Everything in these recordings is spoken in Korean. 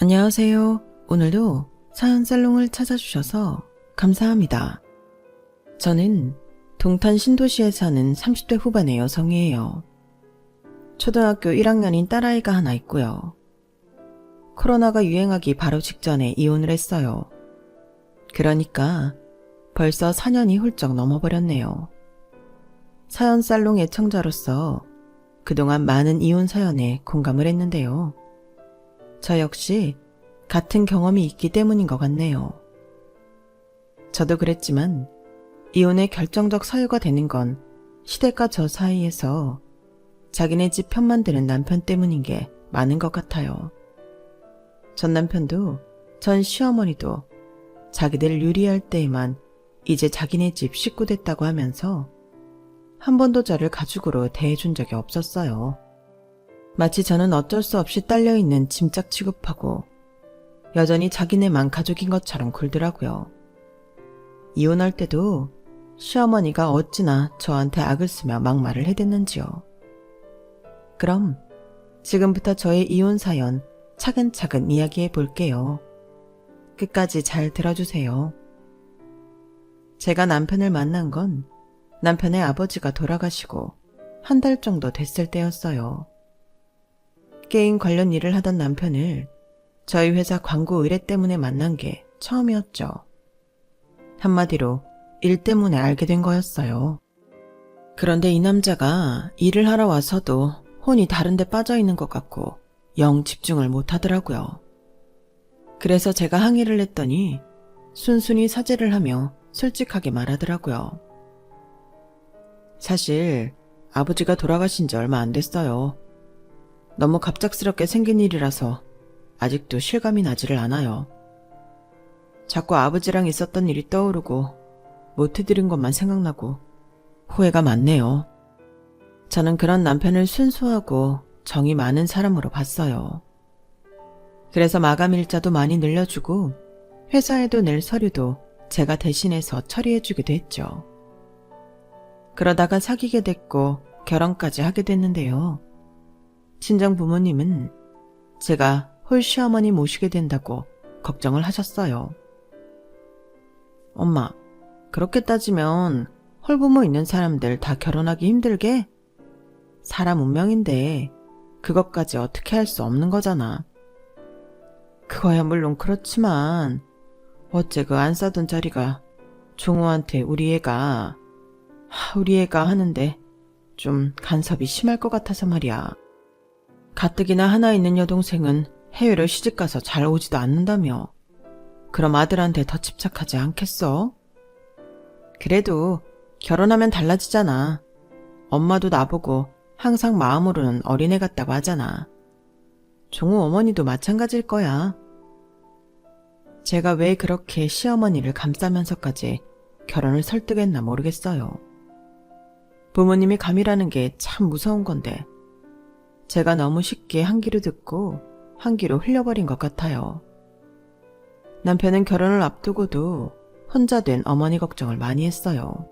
안녕하세요. 오늘도 사연살롱을 찾아주셔서 감사합니다. 저는 동탄 신도시에 사는 30대 후반의 여성이에요. 초등학교 1학년인 딸아이가 하나 있고요. 코로나가 유행하기 바로 직전에 이혼을 했어요. 그러니까 벌써 4년이 훌쩍 넘어버렸네요. 사연살롱 애청자로서 그동안 많은 이혼 사연에 공감을 했는데요. 저 역시 같은 경험이 있기 때문인 것 같네요. 저도 그랬지만 이혼의 결정적 사유가 되는 건 시댁과 저 사이에서 자기네 집 편만 드는 남편 때문인 게 많은 것 같아요. 전 남편도 전 시어머니도 자기들 유리할 때에만 이제 자기네 집 식구 됐다고 하면서 한 번도 저를 가축으로 대해준 적이 없었어요. 마치 저는 어쩔 수 없이 딸려있는 짐짝 취급하고 여전히 자기네만 가족인 것처럼 굴더라고요. 이혼할 때도 시어머니가 어찌나 저한테 악을 쓰며 막말을 해댔는지요. 그럼 지금부터 저의 이혼 사연 차근차근 이야기해 볼게요. 끝까지 잘 들어주세요. 제가 남편을 만난 건 남편의 아버지가 돌아가시고 한 달 정도 됐을 때였어요. 게임 관련 일을 하던 남편을 저희 회사 광고 의뢰 때문에 만난 게 처음이었죠. 한마디로 일 때문에 알게 된 거였어요. 그런데 이 남자가 일을 하러 와서도 혼이 다른 데 빠져 있는 것 같고 영 집중을 못 하더라고요. 그래서 제가 항의를 했더니 순순히 사죄를 하며 솔직하게 말하더라고요. 사실 아버지가 돌아가신 지 얼마 안 됐어요. 너무 갑작스럽게 생긴 일이라서 아직도 실감이 나지를 않아요. 자꾸 아버지랑 있었던 일이 떠오르고 못 해드린 것만 생각나고 후회가 많네요. 저는 그런 남편을 순수하고 정이 많은 사람으로 봤어요. 그래서 마감 일자도 많이 늘려주고 회사에도 낼 서류도 제가 대신해서 처리해주기도 했죠. 그러다가 사귀게 됐고 결혼까지 하게 됐는데요. 친정 부모님은 제가 홀시어머니 모시게 된다고 걱정을 하셨어요. 엄마, 그렇게 따지면 홀부모 있는 사람들 다 결혼하기 힘들게? 사람 운명인데 그것까지 어떻게 할 수 없는 거잖아. 그거야 물론 그렇지만 어째 그 안 싸던 자리가 종우한테 우리 애가 하는데 좀 간섭이 심할 것 같아서 말이야. 가뜩이나 하나 있는 여동생은 해외로 시집가서 잘 오지도 않는다며. 그럼 아들한테 더 집착하지 않겠어? 그래도 결혼하면 달라지잖아. 엄마도 나보고 항상 마음으로는 어린애 같다고 하잖아. 종우 어머니도 마찬가지일 거야. 제가 왜 그렇게 시어머니를 감싸면서까지 결혼을 설득했나 모르겠어요. 부모님이 감이라는 게 참 무서운 건데 제가 너무 쉽게 한 귀로 듣고 한 귀로 흘려버린 것 같아요. 남편은 결혼을 앞두고도 혼자 된 어머니 걱정을 많이 했어요.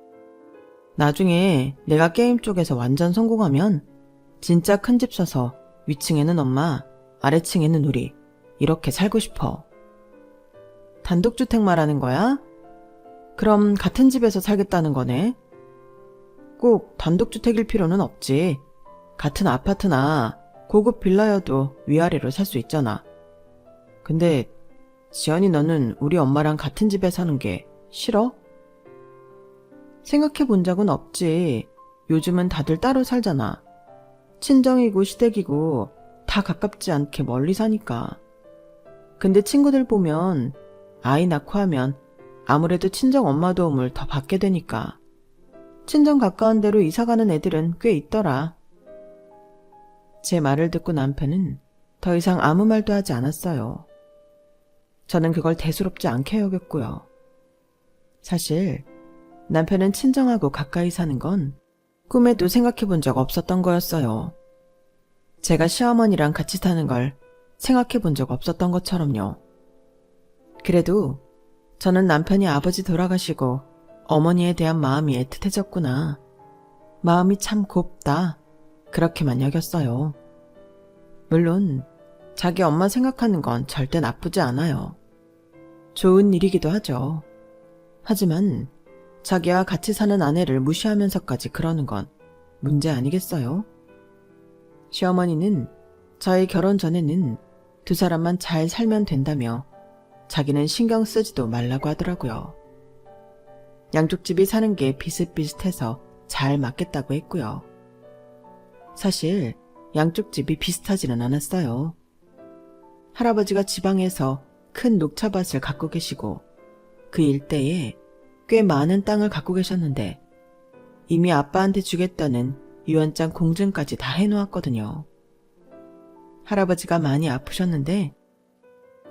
나중에 내가 게임 쪽에서 완전 성공하면 진짜 큰 집 사서 위층에는 엄마, 아래층에는 우리 이렇게 살고 싶어. 단독주택 말하는 거야? 그럼 같은 집에서 살겠다는 거네? 꼭 단독주택일 필요는 없지. 같은 아파트나 고급 빌라여도 위아래로 살 수 있잖아. 근데 지연이 너는 우리 엄마랑 같은 집에 사는 게 싫어? 생각해 본 적은 없지. 요즘은 다들 따로 살잖아. 친정이고 시댁이고 다 가깝지 않게 멀리 사니까. 근데 친구들 보면 아이 낳고 하면 아무래도 친정 엄마 도움을 더 받게 되니까. 친정 가까운 데로 이사가는 애들은 꽤 있더라. 제 말을 듣고 남편은 더 이상 아무 말도 하지 않았어요. 저는 그걸 대수롭지 않게 여겼고요. 사실 남편은 친정하고 가까이 사는 건 꿈에도 생각해 본 적 없었던 거였어요. 제가 시어머니랑 같이 사는 걸 생각해 본 적 없었던 것처럼요. 그래도 저는 남편이 아버지 돌아가시고 어머니에 대한 마음이 애틋해졌구나. 마음이 참 곱다. 그렇게만 여겼어요. 물론 자기 엄마 생각하는 건 절대 나쁘지 않아요. 좋은 일이기도 하죠. 하지만 자기와 같이 사는 아내를 무시하면서까지 그러는 건 문제 아니겠어요? 시어머니는 저희 결혼 전에는 두 사람만 잘 살면 된다며 자기는 신경 쓰지도 말라고 하더라고요. 양쪽 집이 사는 게 비슷비슷해서 잘 맞겠다고 했고요. 사실 양쪽 집이 비슷하지는 않았어요. 할아버지가 지방에서 큰 녹차밭을 갖고 계시고 그 일대에 꽤 많은 땅을 갖고 계셨는데 이미 아빠한테 주겠다는 유언장 공증까지 다 해놓았거든요. 할아버지가 많이 아프셨는데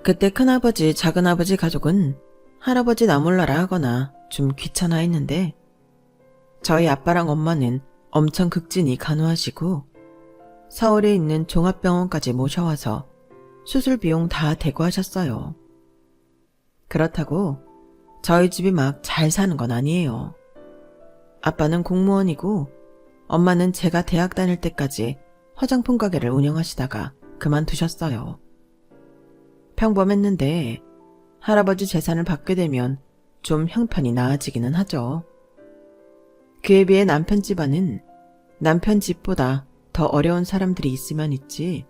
그때 큰아버지, 작은아버지 가족은 할아버지 나 몰라라 하거나 좀 귀찮아했는데 저희 아빠랑 엄마는 엄청 극진히 간호하시고 서울에 있는 종합병원까지 모셔와서 수술 비용 다 대고하셨어요. 그렇다고 저희 집이 막 잘 사는 건 아니에요. 아빠는 공무원이고 엄마는 제가 대학 다닐 때까지 화장품 가게를 운영하시다가 그만두셨어요. 평범했는데 할아버지 재산을 받게 되면 좀 형편이 나아지기는 하죠. 그에 비해 남편 집안은 남편 집보다 더 어려운 사람들이 있으면 있지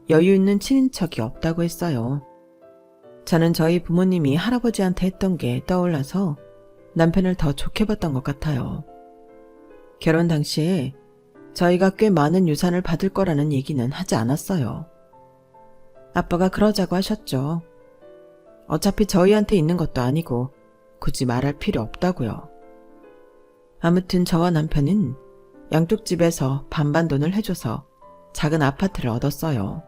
여유 있는 친인척이 없다고 했어요. 저는 저희 부모님이 할아버지한테 했던 게 떠올라서 남편을 더 좋게 봤던 것 같아요. 결혼 당시에 저희가 꽤 많은 유산을 받을 거라는 얘기는 하지 않았어요. 아빠가 그러자고 하셨죠. 어차피 저희한테 있는 것도 아니고 굳이 말할 필요 없다고요. 아무튼 저와 남편은 양쪽 집에서 반반 돈을 해줘서 작은 아파트를 얻었어요.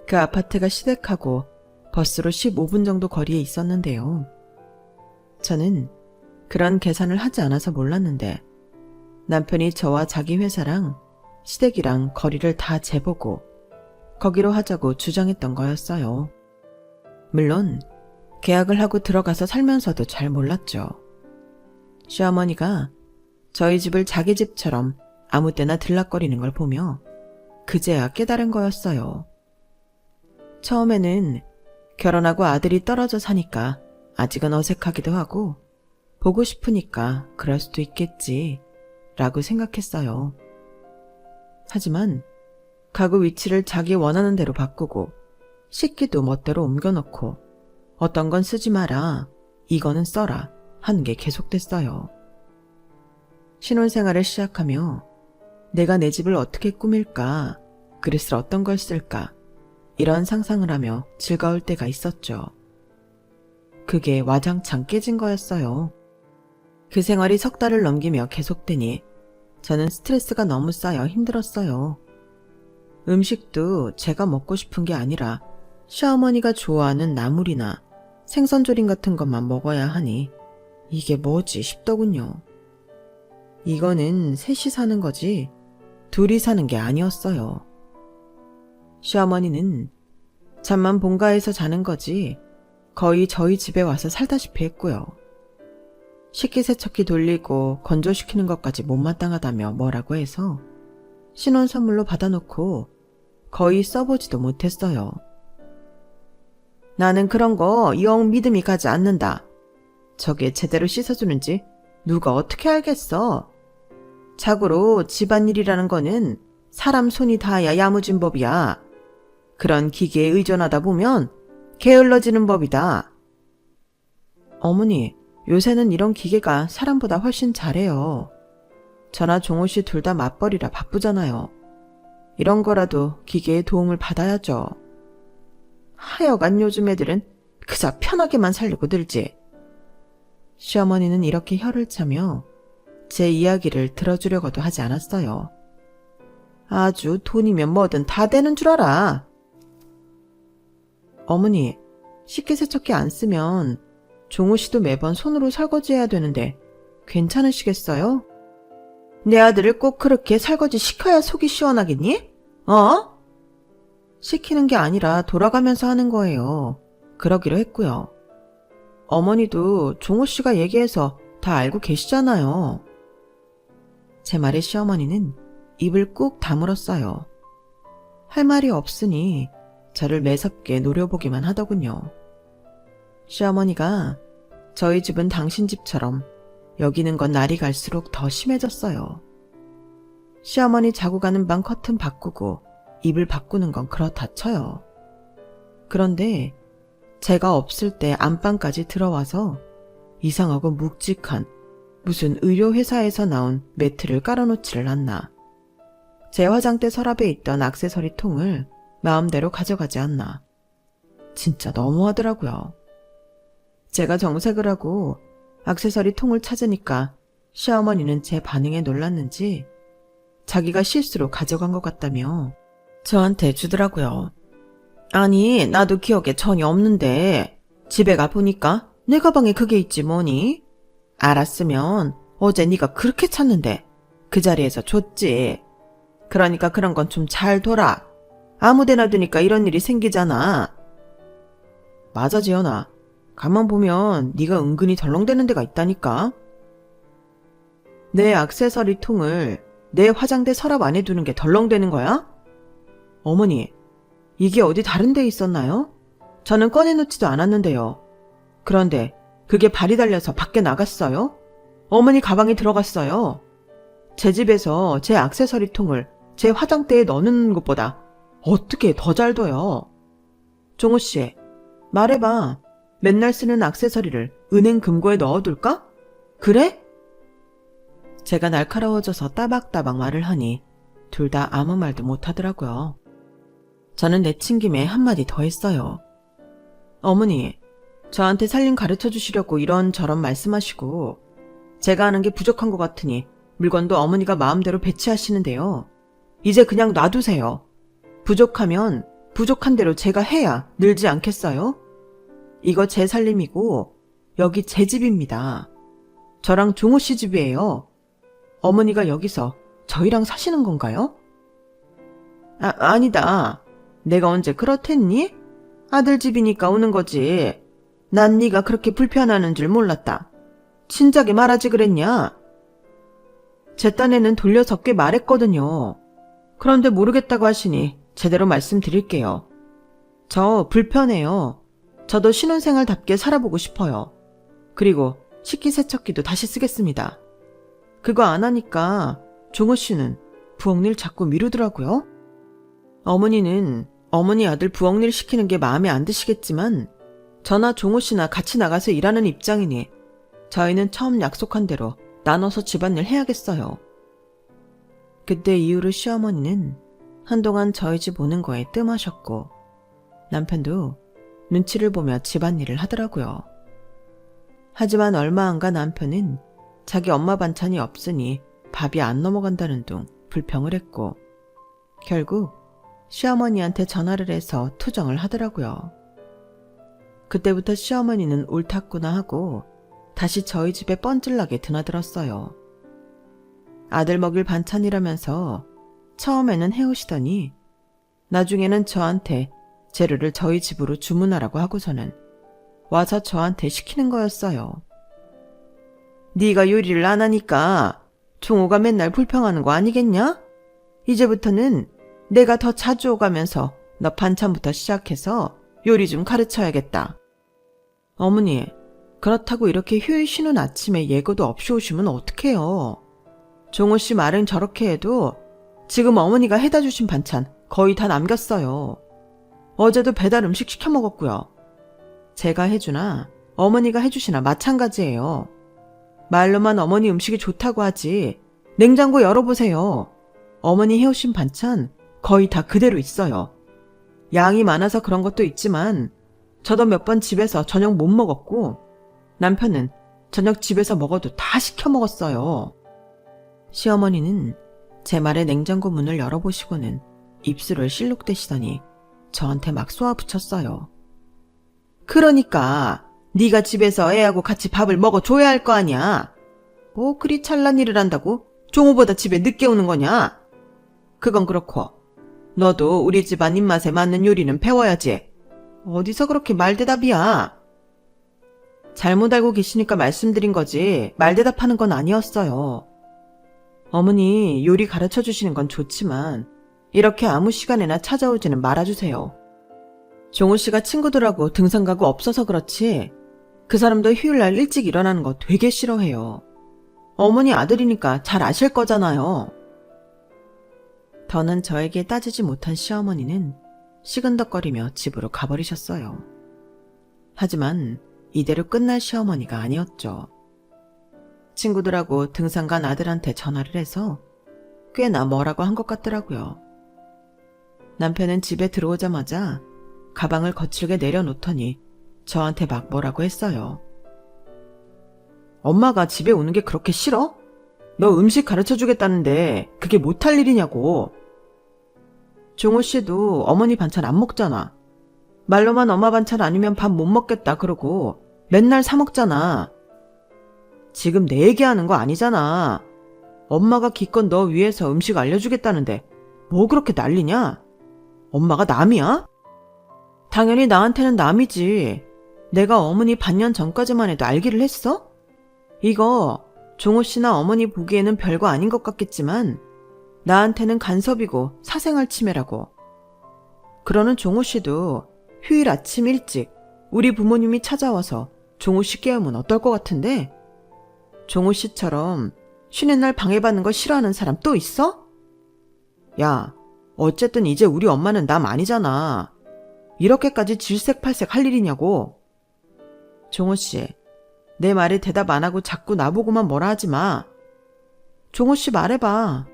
그 아파트가 시댁하고 버스로 15분 정도 거리에 있었는데요. 저는 그런 계산을 하지 않아서 몰랐는데 남편이 저와 자기 회사랑 시댁이랑 거리를 다 재보고 거기로 하자고 주장했던 거였어요. 물론 계약을 하고 들어가서 살면서도 잘 몰랐죠. 시어머니가 저희 집을 자기 집처럼 아무 때나 들락거리는 걸 보며 그제야 깨달은 거였어요. 처음에는 결혼하고 아들이 떨어져 사니까 아직은 어색하기도 하고 보고 싶으니까 그럴 수도 있겠지 라고 생각했어요. 하지만 가구 위치를 자기 원하는 대로 바꾸고 식기도 멋대로 옮겨놓고 어떤 건 쓰지 마라, 이거는 써라 하는 게 계속됐어요. 신혼생활을 시작하며 내가 내 집을 어떻게 꾸밀까, 그릇을 어떤 걸 쓸까 이런 상상을 하며 즐거울 때가 있었죠. 그게 와장창 깨진 거였어요. 그 생활이 석 달을 넘기며 계속되니 저는 스트레스가 너무 쌓여 힘들었어요. 음식도 제가 먹고 싶은 게 아니라 시어머니가 좋아하는 나물이나 생선조림 같은 것만 먹어야 하니 이게 뭐지 싶더군요. 이거는 셋이 사는 거지 둘이 사는 게 아니었어요. 시어머니는 잠만 본가에서 자는 거지 거의 저희 집에 와서 살다시피 했고요. 식기세척기 돌리고 건조시키는 것까지 못마땅하다며 뭐라고 해서 신혼 선물로 받아놓고 거의 써보지도 못했어요. 나는 그런 거 영 믿음이 가지 않는다. 저게 제대로 씻어주는지 누가 어떻게 알겠어. 자고로 집안일이라는 거는 사람 손이 닿아야 야무진 법이야. 그런 기계에 의존하다 보면 게을러지는 법이다. 어머니, 요새는 이런 기계가 사람보다 훨씬 잘해요. 저나 종호 씨 둘 다 맞벌이라 바쁘잖아요. 이런 거라도 기계의 도움을 받아야죠. 하여간 요즘 애들은 그저 편하게만 살려고 들지. 시어머니는 이렇게 혀를 차며 제 이야기를 들어주려고도 하지 않았어요. 아주 돈이면 뭐든 다 되는 줄 알아. 어머니, 식기세척기 안 쓰면 종호 씨도 매번 손으로 설거지해야 되는데 괜찮으시겠어요? 내 아들을 꼭 그렇게 설거지 시켜야 속이 시원하겠니? 어? 시키는 게 아니라 돌아가면서 하는 거예요. 그러기로 했고요. 어머니도 종호 씨가 얘기해서 다 알고 계시잖아요. 제 말에 시어머니는 입을 꾹 다물었어요. 할 말이 없으니 저를 매섭게 노려보기만 하더군요. 시어머니가 저희 집은 당신 집처럼 여기는 건 날이 갈수록 더 심해졌어요. 시어머니 자고 가는 방 커튼 바꾸고 이불 바꾸는 건 그렇다 쳐요. 그런데 제가 없을 때 안방까지 들어와서 이상하고 묵직한 무슨 의료회사에서 나온 매트를 깔아놓지를 않나. 제 화장대 서랍에 있던 액세서리 통을 마음대로 가져가지 않나. 진짜 너무하더라고요. 제가 정색을 하고 액세서리 통을 찾으니까 시어머니는 제 반응에 놀랐는지 자기가 실수로 가져간 것 같다며 저한테 주더라고요. 아니, 나도 기억에 전혀 없는데 집에 가보니까 내 가방에 그게 있지 뭐니? 알았으면 어제 네가 그렇게 찾는데 그 자리에서 줬지. 그러니까 그런 건 좀 잘 둬라. 아무데나 두니까 이런 일이 생기잖아. 맞아, 지연아. 가만 보면 네가 은근히 덜렁대는 데가 있다니까. 내 액세서리 통을 내 화장대 서랍 안에 두는 게 덜렁대는 거야? 어머니, 이게 어디 다른 데 있었나요? 저는 꺼내놓지도 않았는데요. 그런데 그게 발이 달려서 밖에 나갔어요? 어머니 가방에 들어갔어요. 제 집에서 제 액세서리 통을 제 화장대에 넣는 것보다 어떻게 더 잘 둬요? 종호씨, 말해봐. 맨날 쓰는 액세서리를 은행 금고에 넣어둘까? 그래? 제가 날카로워져서 따박따박 말을 하니 둘 다 아무 말도 못하더라고요. 저는 내친 김에 한마디 더 했어요. 어머니, 저한테 살림 가르쳐 주시려고 이런저런 말씀하시고 제가 하는 게 부족한 것 같으니 물건도 어머니가 마음대로 배치하시는데요. 이제 그냥 놔두세요. 부족하면 부족한 대로 제가 해야 늘지 않겠어요? 이거 제 살림이고 여기 제 집입니다. 저랑 종호 씨 집이에요. 어머니가 여기서 저희랑 사시는 건가요? 아니다. 내가 언제 그렇댔니? 아들 집이니까 오는 거지. 난 네가 그렇게 불편하는 줄 몰랐다. 진작에 말하지 그랬냐? 제 딴에는 돌려서 꽤 말했거든요. 그런데 모르겠다고 하시니 제대로 말씀드릴게요. 저 불편해요. 저도 신혼생활답게 살아보고 싶어요. 그리고 식기세척기도 다시 쓰겠습니다. 그거 안 하니까 종호 씨는 부엌일 자꾸 미루더라고요. 어머니는 어머니 아들 부엌일 시키는 게 마음에 안 드시겠지만 저나 종호 씨나 같이 나가서 일하는 입장이니 저희는 처음 약속한 대로 나눠서 집안일 해야겠어요. 그때 이후로 시어머니는 한동안 저희 집 오는 거에 뜸하셨고 남편도 눈치를 보며 집안일을 하더라고요. 하지만 얼마 안 가 남편은 자기 엄마 반찬이 없으니 밥이 안 넘어간다는 둥 불평을 했고 결국 시어머니한테 전화를 해서 투정을 하더라고요. 그때부터 시어머니는 옳았구나 하고 다시 저희 집에 뻔질나게 드나들었어요. 아들 먹일 반찬이라면서 처음에는 해오시더니 나중에는 저한테 재료를 저희 집으로 주문하라고 하고서는 와서 저한테 시키는 거였어요. 네가 요리를 안 하니까 종호가 맨날 불평하는 거 아니겠냐? 이제부터는 내가 더 자주 오가면서 너 반찬부터 시작해서 요리 좀 가르쳐야겠다. 어머니, 그렇다고 이렇게 휴일 쉬는 아침에 예고도 없이 오시면 어떡해요? 종호 씨 말은 저렇게 해도 지금 어머니가 해다 주신 반찬 거의 다 남겼어요. 어제도 배달 음식 시켜 먹었고요. 제가 해주나 어머니가 해주시나 마찬가지예요. 말로만 어머니 음식이 좋다고 하지 냉장고 열어보세요. 어머니 해오신 반찬 거의 다 그대로 있어요. 양이 많아서 그런 것도 있지만 저도 몇 번 집에서 저녁 못 먹었고 남편은 저녁 집에서 먹어도 다 시켜 먹었어요. 시어머니는 제 말에 냉장고 문을 열어보시고는 입술을 실룩대시더니 저한테 막 쏘아붙였어요. 그러니까 네가 집에서 애하고 같이 밥을 먹어줘야 할 거 아니야. 뭐 그리 찰난 일을 한다고 종호보다 집에 늦게 오는 거냐? 그건 그렇고 너도 우리 집안 입맛에 맞는 요리는 배워야지. 어디서 그렇게 말대답이야. 잘못 알고 계시니까 말씀드린 거지 말대답하는 건 아니었어요. 어머니 요리 가르쳐 주시는 건 좋지만 이렇게 아무 시간에나 찾아오지는 말아주세요. 종우 씨가 친구들하고 등산 가고 없어서 그렇지 그 사람도 휴일날 일찍 일어나는 거 되게 싫어해요. 어머니 아들이니까 잘 아실 거잖아요. 더는 저에게 따지지 못한 시어머니는 시근덕거리며 집으로 가버리셨어요. 하지만 이대로 끝날 시어머니가 아니었죠. 친구들하고 등산 간 아들한테 전화를 해서 꽤나 뭐라고 한 것 같더라고요. 남편은 집에 들어오자마자 가방을 거칠게 내려놓더니 저한테 막 뭐라고 했어요. 엄마가 집에 오는 게 그렇게 싫어? 너 음식 가르쳐주겠다는데 그게 못할 일이냐고. 종호 씨도 어머니 반찬 안 먹잖아. 말로만 엄마 반찬 아니면 밥 못 먹겠다 그러고 맨날 사 먹잖아. 지금 내 얘기하는 거 아니잖아. 엄마가 기껏 너 위해서 음식 알려주겠다는데 뭐 그렇게 난리냐? 엄마가 남이야? 당연히 나한테는 남이지. 내가 어머니 반년 전까지만 해도 알기를 했어? 이거 종호 씨나 어머니 보기에는 별거 아닌 것 같겠지만 나한테는 간섭이고 사생활 침해라고. 그러는 종호 씨도 휴일 아침 일찍 우리 부모님이 찾아와서 종호 씨 깨우면 어떨 것 같은데? 종호 씨처럼 쉬는 날 방해받는 거 싫어하는 사람 또 있어? 야, 어쨌든 이제 우리 엄마는 남 아니잖아. 이렇게까지 질색팔색 할 일이냐고. 종호 씨, 내 말에 대답 안 하고 자꾸 나보고만 뭐라 하지 마. 종호 씨 말해봐.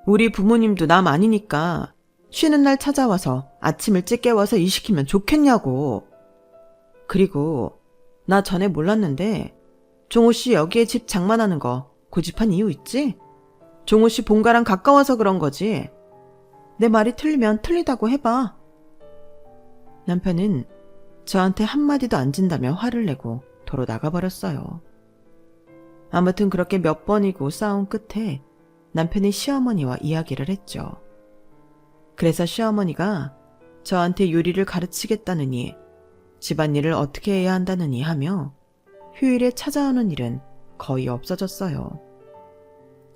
우리 부모님도 남 아니니까 쉬는 날 찾아와서 아침 일찍 깨워서 일 시키면 좋겠냐고. 그리고 나 전에 몰랐는데 종호 씨 여기에 집 장만하는 거 고집한 이유 있지? 종호 씨 본가랑 가까워서 그런 거지. 내 말이 틀리면 틀리다고 해봐. 남편은 저한테 한마디도 안 진다며 화를 내고 도로 나가버렸어요. 아무튼 그렇게 몇 번이고 싸운 끝에 남편이 시어머니와 이야기를 했죠. 그래서 시어머니가 저한테 요리를 가르치겠다느니 집안일을 어떻게 해야 한다느니 하며 휴일에 찾아오는 일은 거의 없어졌어요.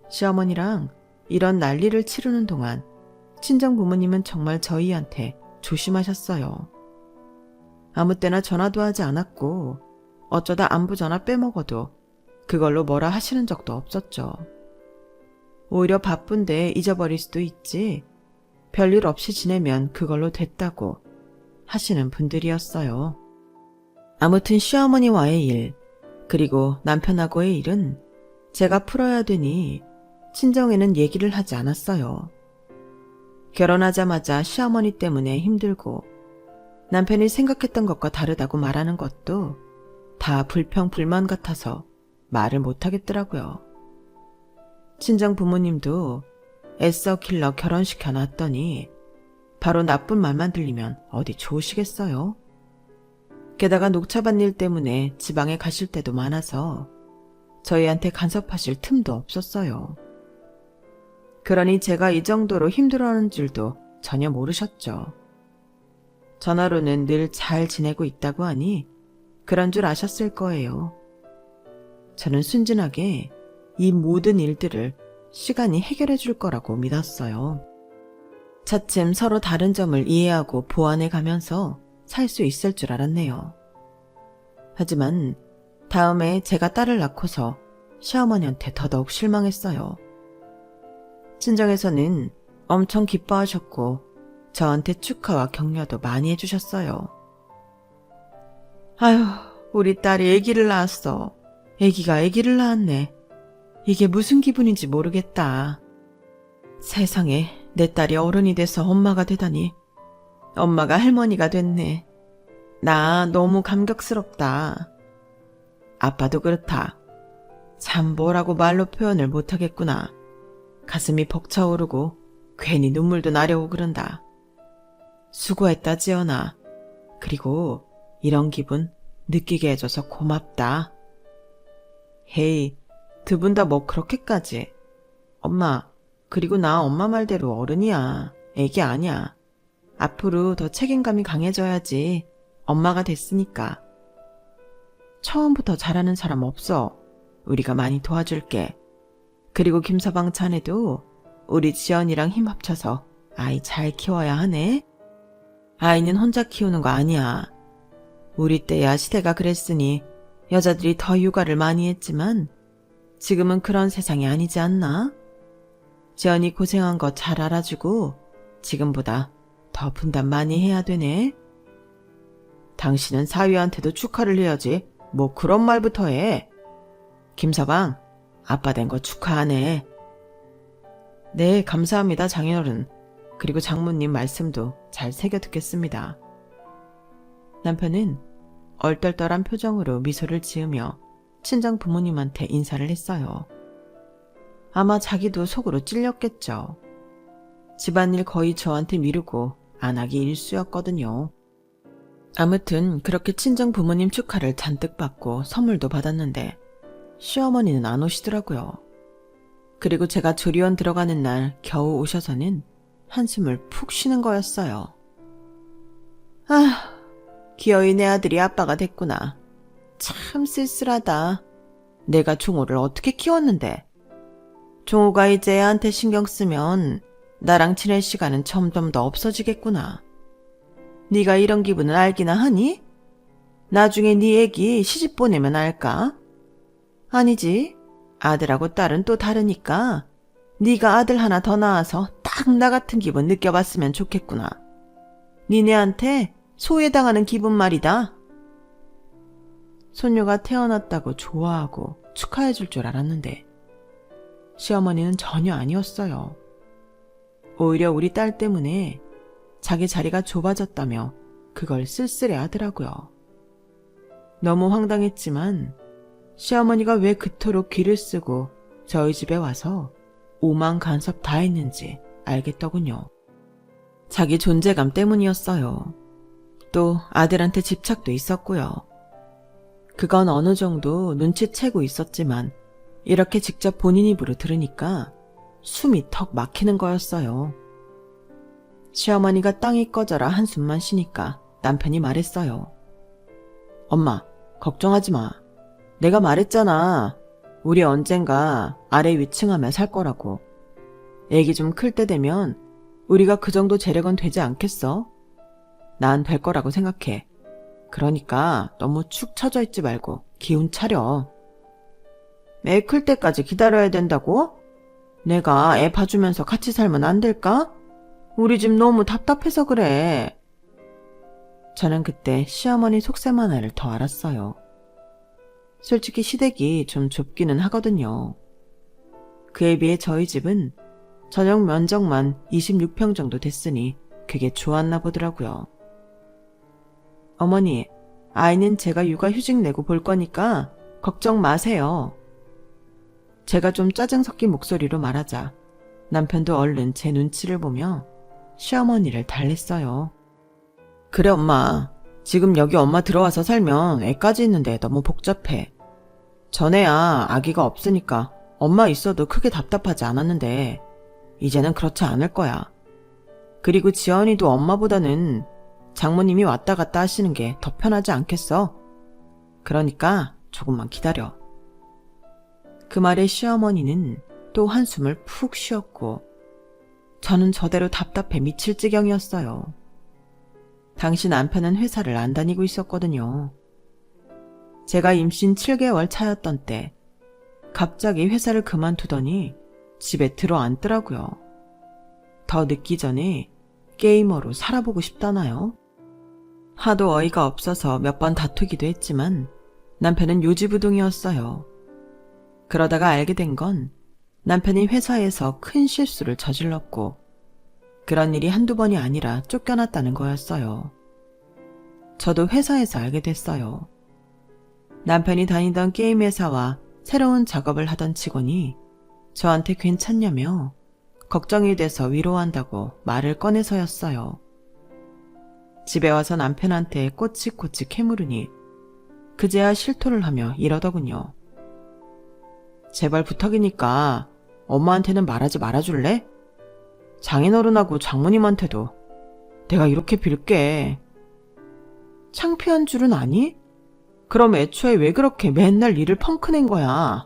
시어머니랑 이런 난리를 치르는 동안 친정 부모님은 정말 저희한테 조심하셨어요. 아무 때나 전화도 하지 않았고 어쩌다 안부 전화 빼먹어도 그걸로 뭐라 하시는 적도 없었죠. 오히려 바쁜데 잊어버릴 수도 있지 별일 없이 지내면 그걸로 됐다고 하시는 분들이었어요. 아무튼 시어머니와의 일 그리고 남편하고의 일은 제가 풀어야 되니 친정에는 얘기를 하지 않았어요. 결혼하자마자 시어머니 때문에 힘들고 남편이 생각했던 것과 다르다고 말하는 것도 다 불평불만 같아서 말을 못하겠더라고요. 친정 부모님도 애써 길러 결혼시켜 놨더니 바로 나쁜 말만 들리면 어디 좋으시겠어요? 게다가 녹차밭 일 때문에 지방에 가실 때도 많아서 저희한테 간섭하실 틈도 없었어요. 그러니 제가 이 정도로 힘들어하는 줄도 전혀 모르셨죠. 전화로는 늘 잘 지내고 있다고 하니 그런 줄 아셨을 거예요. 저는 순진하게 이 모든 일들을 시간이 해결해 줄 거라고 믿었어요. 차츰 서로 다른 점을 이해하고 보완해 가면서 살 수 있을 줄 알았네요. 하지만 다음에 제가 딸을 낳고서 시어머니한테 더더욱 실망했어요. 친정에서는 엄청 기뻐하셨고 저한테 축하와 격려도 많이 해주셨어요. 아휴, 우리 딸이 아기를 낳았어. 아기가 아기를 낳았네. 이게 무슨 기분인지 모르겠다. 세상에 내 딸이 어른이 돼서 엄마가 되다니. 엄마가 할머니가 됐네. 나 너무 감격스럽다. 아빠도 그렇다. 참 뭐라고 말로 표현을 못하겠구나. 가슴이 벅차오르고 괜히 눈물도 나려고 그런다. 수고했다 지연아. 그리고 이런 기분 느끼게 해줘서 고맙다. 헤이, 두 분 다 뭐 그렇게까지. 엄마, 그리고 나 엄마 말대로 어른이야. 애기 아니야. 앞으로 더 책임감이 강해져야지. 엄마가 됐으니까. 처음부터 잘하는 사람 없어. 우리가 많이 도와줄게. 그리고 김서방 자네도 우리 지연이랑 힘 합쳐서 아이 잘 키워야 하네. 아이는 혼자 키우는 거 아니야. 우리 때야 시대가 그랬으니 여자들이 더 육아를 많이 했지만 지금은 그런 세상이 아니지 않나? 지연이 고생한 거 잘 알아주고 지금보다 더 분담 많이 해야 되네. 당신은 사위한테도 축하를 해야지. 뭐 그런 말부터 해. 김서방, 아빠 된 거 축하하네. 네, 감사합니다, 장인어른. 그리고 장모님 말씀도 잘 새겨 듣겠습니다. 남편은 얼떨떨한 표정으로 미소를 지으며 친정 부모님한테 인사를 했어요. 아마 자기도 속으로 찔렸겠죠. 집안일 거의 저한테 미루고 안 하기 일쑤였거든요. 아무튼 그렇게 친정 부모님 축하를 잔뜩 받고 선물도 받았는데 시어머니는 안 오시더라고요. 그리고 제가 조리원 들어가는 날 겨우 오셔서는 한숨을 푹 쉬는 거였어요. 아, 기어이 내 아들이 아빠가 됐구나. 참 쓸쓸하다. 내가 종호를 어떻게 키웠는데. 종호가 이제 애한테 신경 쓰면 나랑 지낼 시간은 점점 더 없어지겠구나. 네가 이런 기분을 알기나 하니? 나중에 네 애기 시집 보내면 알까? 아니지. 아들하고 딸은 또 다르니까 네가 아들 하나 더 낳아서 딱 나 같은 기분 느껴봤으면 좋겠구나. 니네한테 소외당하는 기분 말이다. 손녀가 태어났다고 좋아하고 축하해줄 줄 알았는데 시어머니는 전혀 아니었어요. 오히려 우리 딸 때문에 자기 자리가 좁아졌다며 그걸 쓸쓸해하더라고요. 너무 황당했지만 시어머니가 왜 그토록 귀를 쓰고 저희 집에 와서 오만 간섭 다 했는지 알겠더군요. 자기 존재감 때문이었어요. 또 아들한테 집착도 있었고요. 그건 어느 정도 눈치채고 있었지만 이렇게 직접 본인 입으로 들으니까 숨이 턱 막히는 거였어요. 시어머니가 땅이 꺼져라 한숨만 쉬니까 남편이 말했어요. 엄마, 걱정하지 마. 내가 말했잖아. 우리 언젠가 아래 위층하며 살 거라고. 애기 좀 클 때 되면 우리가 그 정도 재력은 되지 않겠어? 난 될 거라고 생각해. 그러니까 너무 축 처져 있지 말고 기운 차려. 애 클 때까지 기다려야 된다고? 내가 애 봐주면서 같이 살면 안 될까? 우리 집 너무 답답해서 그래. 저는 그때 시어머니 속셈 하나를 더 알았어요. 솔직히 시댁이 좀 좁기는 하거든요. 그에 비해 저희 집은 전용 면적만 26평 정도 됐으니 그게 좋았나 보더라고요. 어머니, 아이는 제가 육아휴직 내고 볼 거니까 걱정 마세요. 제가 좀 짜증 섞인 목소리로 말하자 남편도 얼른 제 눈치를 보며 시어머니를 달랬어요. 그래 엄마, 지금 여기 엄마 들어와서 살면 애까지 있는데 너무 복잡해. 전에야 아기가 없으니까 엄마 있어도 크게 답답하지 않았는데 이제는 그렇지 않을 거야. 그리고 지연이도 엄마보다는 장모님이 왔다 갔다 하시는 게 더 편하지 않겠어? 그러니까 조금만 기다려. 그 말에 시어머니는 또 한숨을 푹 쉬었고 저는 저대로 답답해 미칠 지경이었어요. 당시 남편은 회사를 안 다니고 있었거든요. 제가 임신 7개월 차였던 때 갑자기 회사를 그만두더니 집에 들어앉더라고요. 더 늦기 전에 게이머로 살아보고 싶다나요? 하도 어이가 없어서 몇 번 다투기도 했지만 남편은 요지부동이었어요. 그러다가 알게 된 건 남편이 회사에서 큰 실수를 저질렀고 그런 일이 한두 번이 아니라 쫓겨났다는 거였어요. 저도 회사에서 알게 됐어요. 남편이 다니던 게임 회사와 새로운 작업을 하던 직원이 저한테 괜찮냐며 걱정이 돼서 위로한다고 말을 꺼내서였어요. 집에 와서 남편한테 꼬치꼬치 캐물으니 그제야 실토를 하며 이러더군요. 제발 부탁이니까 엄마한테는 말하지 말아줄래? 장인어른하고 장모님한테도 내가 이렇게 빌게. 창피한 줄은 아니? 그럼 애초에 왜 그렇게 맨날 일을 펑크낸 거야?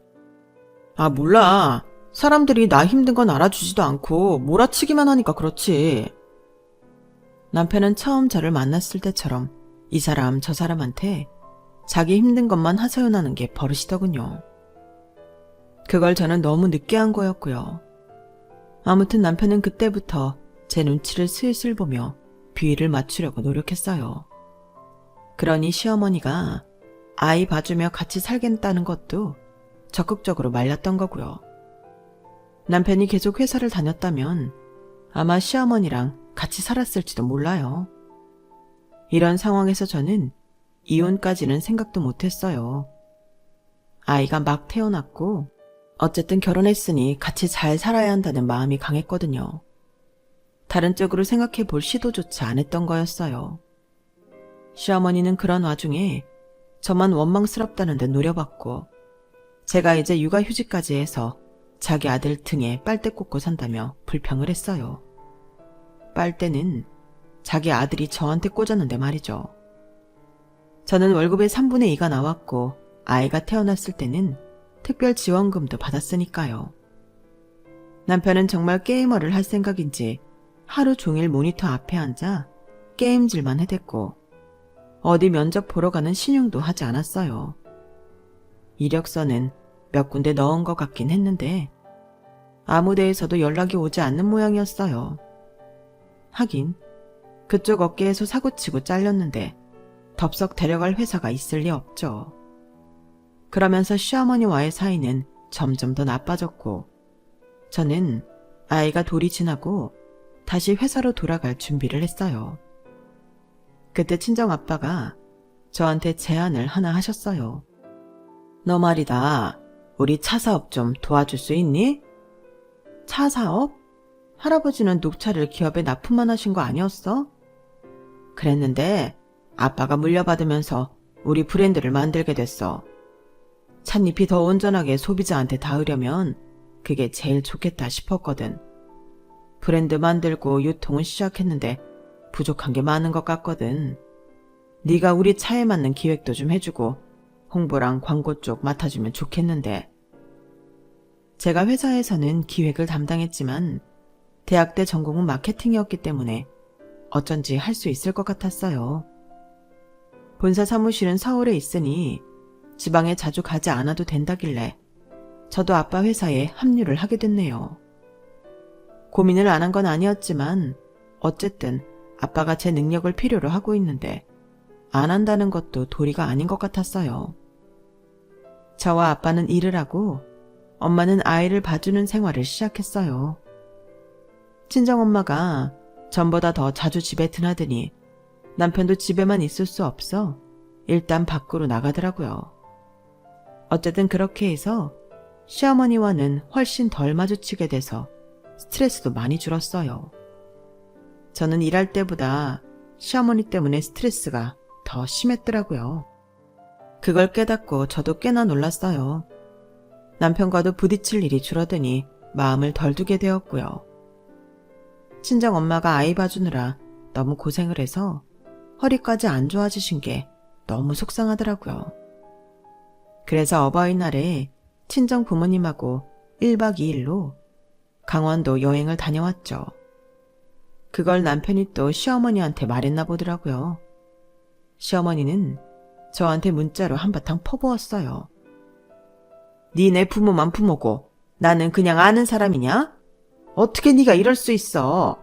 아, 몰라. 사람들이 나 힘든 건 알아주지도 않고 몰아치기만 하니까 그렇지. 남편은 처음 저를 만났을 때처럼 이 사람 저 사람한테 자기 힘든 것만 하소연하는 게 버릇이더군요. 그걸 저는 너무 늦게 한 거였고요. 아무튼 남편은 그때부터 제 눈치를 슬슬 보며 비위를 맞추려고 노력했어요. 그러니 시어머니가 아이 봐주며 같이 살겠다는 것도 적극적으로 말렸던 거고요. 남편이 계속 회사를 다녔다면 아마 시어머니랑 같이 살았을지도 몰라요. 이런 상황에서 저는 이혼까지는 생각도 못했어요. 아이가 막 태어났고 어쨌든 결혼했으니 같이 잘 살아야 한다는 마음이 강했거든요. 다른 쪽으로 생각해 볼 시도조차 안 했던 거였어요. 시어머니는 그런 와중에 저만 원망스럽다는 듯 노려봤고 제가 이제 육아휴직까지 해서 자기 아들 등에 빨대 꽂고 산다며 불평을 했어요. 빨대는 자기 아들이 저한테 꽂았는데 말이죠. 저는 월급의 3분의 2가 나왔고 아이가 태어났을 때는 특별지원금도 받았으니까요. 남편은 정말 게이머를 할 생각인지 하루 종일 모니터 앞에 앉아 게임질만 해댔고 어디 면접 보러 가는 신용도 하지 않았어요. 이력서는 몇 군데 넣은 것 같긴 했는데 아무 데에서도 연락이 오지 않는 모양이었어요. 하긴 그쪽 업계에서 사고치고 잘렸는데 덥석 데려갈 회사가 있을 리 없죠. 그러면서 시어머니와의 사이는 점점 더 나빠졌고 저는 아이가 돌이 지나고 다시 회사로 돌아갈 준비를 했어요. 그때 친정아빠가 저한테 제안을 하나 하셨어요. 너 말이다. 우리 차 사업 좀 도와줄 수 있니? 차 사업? 할아버지는 녹차를 기업에 납품만 하신 거 아니었어? 그랬는데 아빠가 물려받으면서 우리 브랜드를 만들게 됐어. 찻잎이 더 온전하게 소비자한테 닿으려면 그게 제일 좋겠다 싶었거든. 브랜드 만들고 유통은 시작했는데 부족한 게 많은 것 같거든. 네가 우리 차에 맞는 기획도 좀 해주고 홍보랑 광고 쪽 맡아주면 좋겠는데. 제가 회사에서는 기획을 담당했지만 대학 때 전공은 마케팅이었기 때문에 어쩐지 할 수 있을 것 같았어요. 본사 사무실은 서울에 있으니 지방에 자주 가지 않아도 된다길래 저도 아빠 회사에 합류를 하게 됐네요. 고민을 안 한 건 아니었지만 어쨌든 아빠가 제 능력을 필요로 하고 있는데 안 한다는 것도 도리가 아닌 것 같았어요. 저와 아빠는 일을 하고 엄마는 아이를 봐주는 생활을 시작했어요. 친정엄마가 전보다 더 자주 집에 드나드니 남편도 집에만 있을 수 없어 일단 밖으로 나가더라고요. 어쨌든 그렇게 해서 시어머니와는 훨씬 덜 마주치게 돼서 스트레스도 많이 줄었어요. 저는 일할 때보다 시어머니 때문에 스트레스가 더 심했더라고요. 그걸 깨닫고 저도 꽤나 놀랐어요. 남편과도 부딪힐 일이 줄어드니 마음을 덜 두게 되었고요. 친정엄마가 아이 봐주느라 너무 고생을 해서 허리까지 안 좋아지신 게 너무 속상하더라고요. 그래서 어버이날에 친정 부모님하고 1박 2일로 강원도 여행을 다녀왔죠. 그걸 남편이 또 시어머니한테 말했나 보더라고요. 시어머니는 저한테 문자로 한바탕 퍼부었어요. 니네 부모만 부모고 나는 그냥 아는 사람이냐? 어떻게 네가 이럴 수 있어?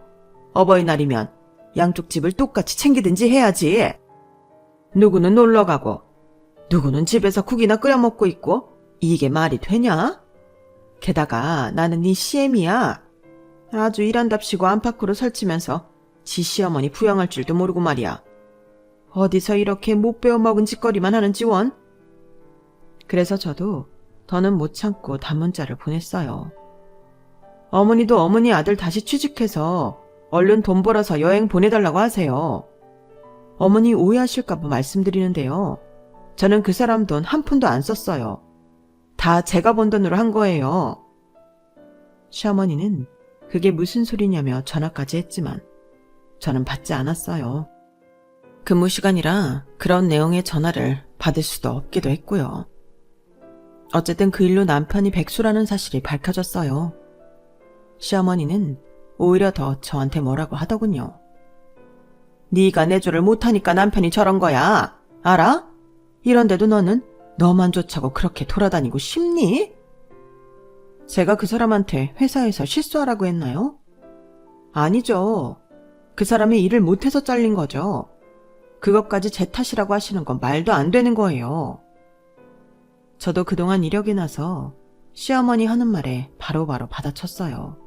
어버이날이면 양쪽 집을 똑같이 챙기든지 해야지. 누구는 놀러가고 누구는 집에서 국이나 끓여 먹고 있고 이게 말이 되냐? 게다가 나는 네 시애미야. 아주 일한답시고 안팎으로 설치면서 지 시어머니 부양할 줄도 모르고 말이야. 어디서 이렇게 못 배워먹은 짓거리만 하는지 원? 그래서 저도 더는 못 참고 단문자를 보냈어요. 어머니도 어머니 아들 다시 취직해서 얼른 돈 벌어서 여행 보내달라고 하세요. 어머니 오해하실까봐 말씀드리는데요. 저는 그 사람 돈 한 푼도 안 썼어요. 다 제가 번 돈으로 한 거예요. 시어머니는 그게 무슨 소리냐며 전화까지 했지만 저는 받지 않았어요. 근무 시간이라 그런 내용의 전화를 받을 수도 없기도 했고요. 어쨌든 그 일로 남편이 백수라는 사실이 밝혀졌어요. 시어머니는 오히려 더 저한테 뭐라고 하더군요. 네가 내조를 못하니까 남편이 저런 거야. 알아? 이런데도 너는 너만 좋자고 그렇게 돌아다니고 싶니? 제가 그 사람한테 회사에서 실수하라고 했나요? 아니죠. 그 사람이 일을 못해서 잘린 거죠. 그것까지 제 탓이라고 하시는 건 말도 안 되는 거예요. 저도 그동안 이력이 나서 시어머니 하는 말에 바로바로 받아쳤어요.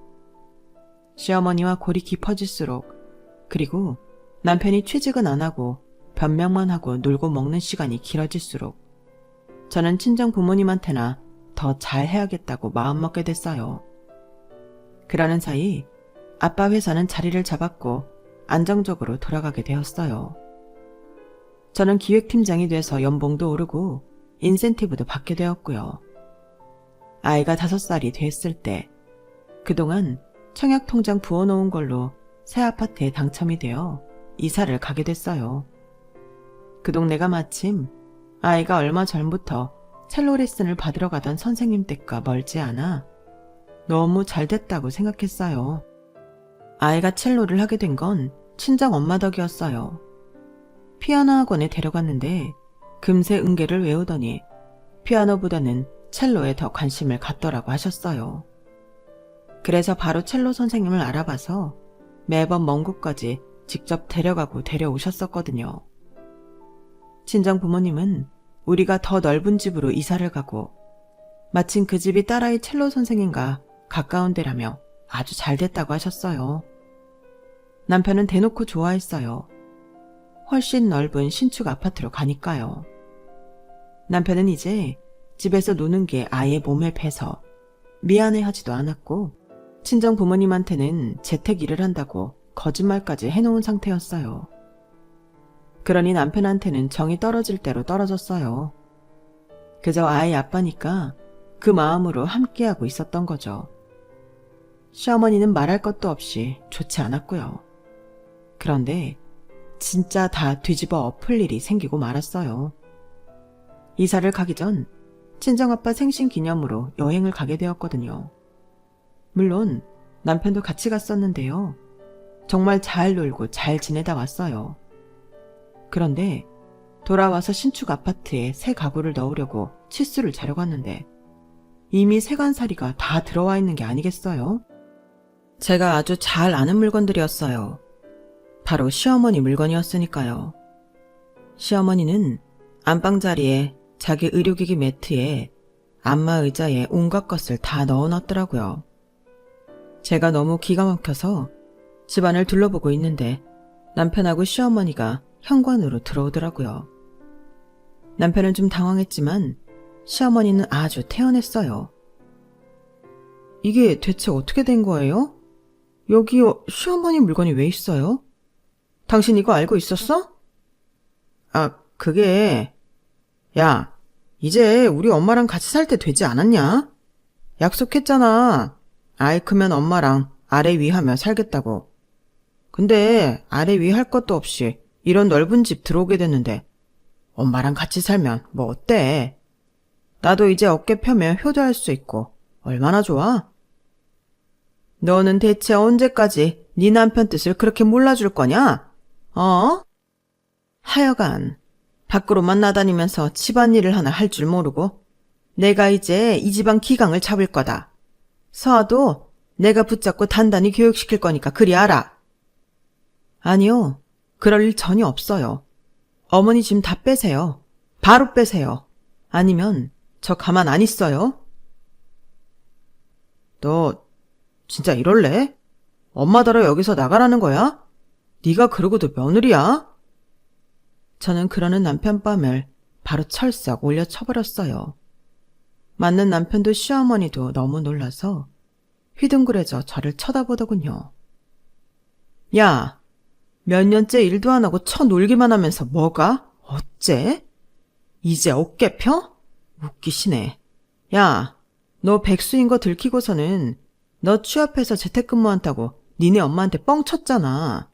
시어머니와 골이 깊어질수록, 그리고 남편이 취직은 안 하고 변명만 하고 놀고 먹는 시간이 길어질수록 저는 친정 부모님한테나 더 잘해야겠다고 마음먹게 됐어요. 그러는 사이 아빠 회사는 자리를 잡았고 안정적으로 돌아가게 되었어요. 저는 기획팀장이 돼서 연봉도 오르고 인센티브도 받게 되었고요. 아이가 5살이 됐을 때 그동안 청약통장 부어놓은 걸로 새 아파트에 당첨이 되어 이사를 가게 됐어요. 그 동네가 마침 아이가 얼마 전부터 첼로 레슨을 받으러 가던 선생님 댁과 멀지 않아 너무 잘 됐다고 생각했어요. 아이가 첼로를 하게 된 건 친정 엄마 덕이었어요. 피아노 학원에 데려갔는데 금세 음계를 외우더니 피아노보다는 첼로에 더 관심을 갖더라고 하셨어요. 그래서 바로 첼로 선생님을 알아봐서 매번 먼 곳까지 직접 데려가고 데려오셨었거든요. 친정 부모님은 우리가 더 넓은 집으로 이사를 가고 마침 그 집이 딸아이 첼로 선생님과 가까운 데라며 아주 잘 됐다고 하셨어요. 남편은 대놓고 좋아했어요. 훨씬 넓은 신축 아파트로 가니까요. 남편은 이제 집에서 노는 게 아예 몸에 배서 미안해하지도 않았고 친정 부모님한테는 재택 일을 한다고 거짓말까지 해놓은 상태였어요. 그러니 남편한테는 정이 떨어질 대로 떨어졌어요. 그저 아이 아빠니까 그 마음으로 함께하고 있었던 거죠. 시어머니는 말할 것도 없이 좋지 않았고요. 그런데 진짜 다 뒤집어 엎을 일이 생기고 말았어요. 이사를 가기 전 친정아빠 생신 기념으로 여행을 가게 되었거든요. 물론 남편도 같이 갔었는데요. 정말 잘 놀고 잘 지내다 왔어요. 그런데 돌아와서 신축 아파트에 새 가구를 넣으려고 치수를 재러 갔는데 이미 세간살이가 다 들어와 있는 게 아니겠어요? 제가 아주 잘 아는 물건들이었어요. 바로 시어머니 물건이었으니까요. 시어머니는 안방 자리에 자기 의료기기 매트에 안마 의자에 온갖 것을 다 넣어놨더라고요. 제가 너무 기가 막혀서 집안을 둘러보고 있는데 남편하고 시어머니가 현관으로 들어오더라고요. 남편은 좀 당황했지만 시어머니는 아주 태연했어요. 이게 대체 어떻게 된 거예요? 여기 시어머니 물건이 왜 있어요? 당신 이거 알고 있었어? 아, 그게... 야, 이제 우리 엄마랑 같이 살 때 되지 않았냐? 약속했잖아. 아이 크면 엄마랑 아래 위 하며 살겠다고. 근데 아래 위 할 것도 없이 이런 넓은 집 들어오게 됐는데 엄마랑 같이 살면 뭐 어때? 나도 이제 어깨 펴면 효도할 수 있고 얼마나 좋아? 너는 대체 언제까지 네 남편 뜻을 그렇게 몰라줄 거냐? 어? 하여간 밖으로만 나다니면서 집안일을 하나 할 줄 모르고 내가 이제 이 집안 기강을 잡을 거다. 서아도 내가 붙잡고 단단히 교육시킬 거니까 그리 알아. 아니요. 그럴 일 전혀 없어요. 어머니 짐 다 빼세요. 바로 빼세요. 아니면 저 가만 안 있어요. 너 진짜 이럴래? 엄마더러 여기서 나가라는 거야? 네가 그러고도 며느리야? 저는 그러는 남편 뺨을 바로 철썩 올려쳐버렸어요. 맞는 남편도 시어머니도 너무 놀라서 휘둥그레져 저를 쳐다보더군요. 야, 몇 년째 일도 안 하고 쳐놀기만 하면서 뭐가? 어째? 이제 어깨 펴? 웃기시네. 야, 너 백수인 거 들키고서는 너 취업해서 재택근무한다고 니네 엄마한테 뻥 쳤잖아.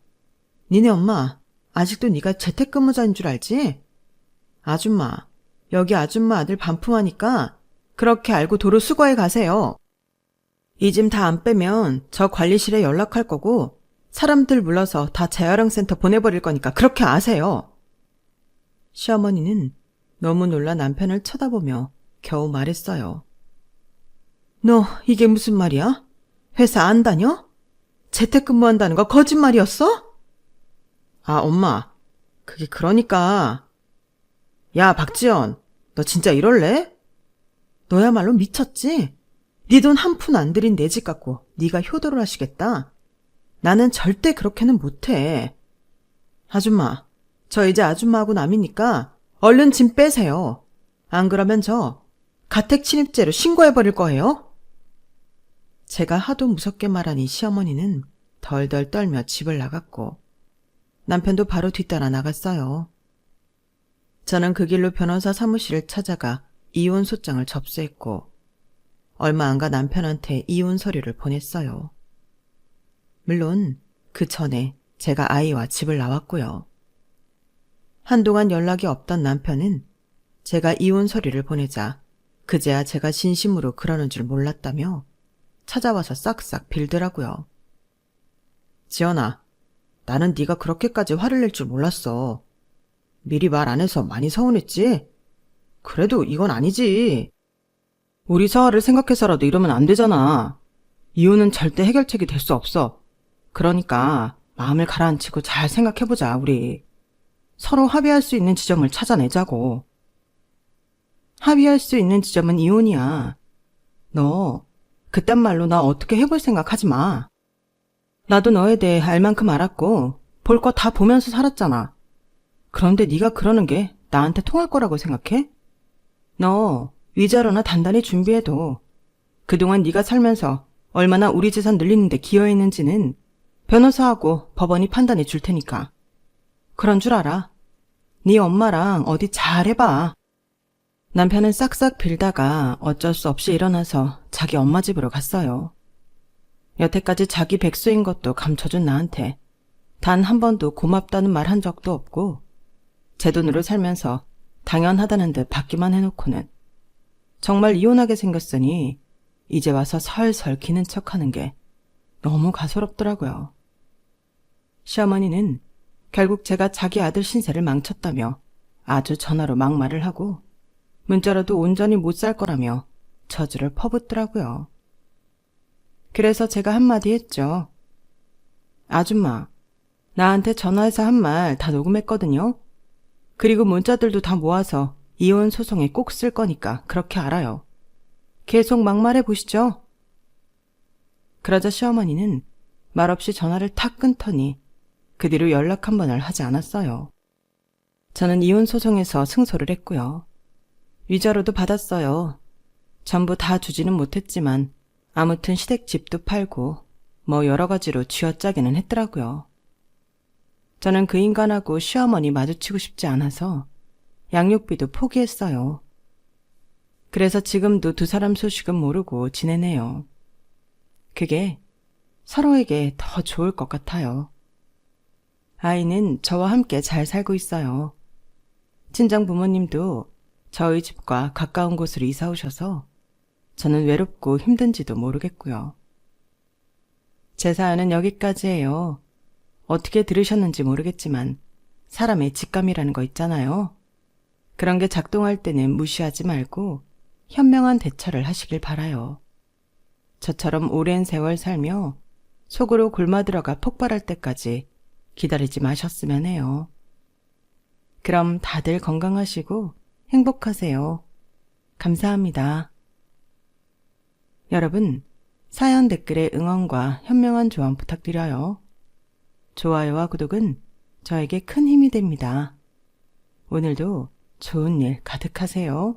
니네 엄마 아직도 네가 재택근무자인 줄 알지? 아줌마, 여기 아줌마 아들 반품하니까 그렇게 알고 도로 수거해 가세요. 이 짐 다 안 빼면 저 관리실에 연락할 거고 사람들 불러서 다 재활용센터 보내버릴 거니까 그렇게 아세요. 시어머니는 너무 놀라 남편을 쳐다보며 겨우 말했어요. 너 이게 무슨 말이야? 회사 안 다녀? 재택근무한다는 거 거짓말이었어? 아, 엄마. 그게 그러니까. 야, 박지연. 너 진짜 이럴래? 너야말로 미쳤지? 네 돈 한 푼 안 들인 내 집 갖고 네가 효도를 하시겠다. 나는 절대 그렇게는 못해. 아줌마, 저 이제 아줌마하고 남이니까 얼른 짐 빼세요. 안 그러면 저 가택 침입죄로 신고해버릴 거예요. 제가 하도 무섭게 말하니 시어머니는 덜덜 떨며 집을 나갔고 남편도 바로 뒤따라 나갔어요. 저는 그 길로 변호사 사무실을 찾아가 이혼 소장을 접수했고 얼마 안 가 남편한테 이혼 서류를 보냈어요. 물론 그 전에 제가 아이와 집을 나왔고요. 한동안 연락이 없던 남편은 제가 이혼 서류를 보내자 그제야 제가 진심으로 그러는 줄 몰랐다며 찾아와서 싹싹 빌더라고요. 지연아, 나는 네가 그렇게까지 화를 낼 줄 몰랐어. 미리 말 안 해서 많이 서운했지? 그래도 이건 아니지. 우리 서아를 생각해서라도 이러면 안 되잖아. 이혼은 절대 해결책이 될 수 없어. 그러니까 마음을 가라앉히고 잘 생각해보자, 우리. 서로 합의할 수 있는 지점을 찾아내자고. 합의할 수 있는 지점은 이혼이야. 너 그딴 말로 나 어떻게 해볼 생각 하지 마. 나도 너에 대해 알 만큼 알았고 볼 거 다 보면서 살았잖아. 그런데 네가 그러는 게 나한테 통할 거라고 생각해? 너 위자료나 단단히 준비해도 그동안 네가 살면서 얼마나 우리 재산 늘리는데 기여했는지는 변호사하고 법원이 판단해 줄 테니까. 그런 줄 알아. 네 엄마랑 어디 잘 해봐. 남편은 싹싹 빌다가 어쩔 수 없이 일어나서 자기 엄마 집으로 갔어요. 여태까지 자기 백수인 것도 감춰준 나한테 단 한 번도 고맙다는 말 한 적도 없고 제 돈으로 살면서 당연하다는 듯 받기만 해놓고는 정말 이혼하게 생겼으니 이제 와서 설설 기는 척하는 게 너무 가소롭더라고요. 시어머니는 결국 제가 자기 아들 신세를 망쳤다며 아주 전화로 막말을 하고 문자로도 온전히 못 살 거라며 저주를 퍼붓더라고요. 그래서 제가 한마디 했죠. 아줌마, 나한테 전화해서 한 말 다 녹음했거든요. 그리고 문자들도 다 모아서 이혼 소송에 꼭 쓸 거니까 그렇게 알아요. 계속 막말해 보시죠. 그러자 시어머니는 말없이 전화를 탁 끊더니 그 뒤로 연락 한 번을 하지 않았어요. 저는 이혼 소송에서 승소를 했고요. 위자료도 받았어요. 전부 다 주지는 못했지만 아무튼 시댁 집도 팔고 뭐 여러 가지로 쥐어짜기는 했더라고요. 저는 그 인간하고 시어머니 마주치고 싶지 않아서 양육비도 포기했어요. 그래서 지금도 두 사람 소식은 모르고 지내네요. 그게 서로에게 더 좋을 것 같아요. 아이는 저와 함께 잘 살고 있어요. 친정 부모님도 저희 집과 가까운 곳으로 이사 오셔서 저는 외롭고 힘든지도 모르겠고요. 제 사연은 여기까지예요. 어떻게 들으셨는지 모르겠지만 사람의 직감이라는 거 있잖아요. 그런 게 작동할 때는 무시하지 말고 현명한 대처를 하시길 바라요. 저처럼 오랜 세월 살며 속으로 골마 들어가 폭발할 때까지 기다리지 마셨으면 해요. 그럼 다들 건강하시고 행복하세요. 감사합니다. 여러분, 사연 댓글에 응원과 현명한 조언 부탁드려요. 좋아요와 구독은 저에게 큰 힘이 됩니다. 오늘도 좋은 일 가득하세요.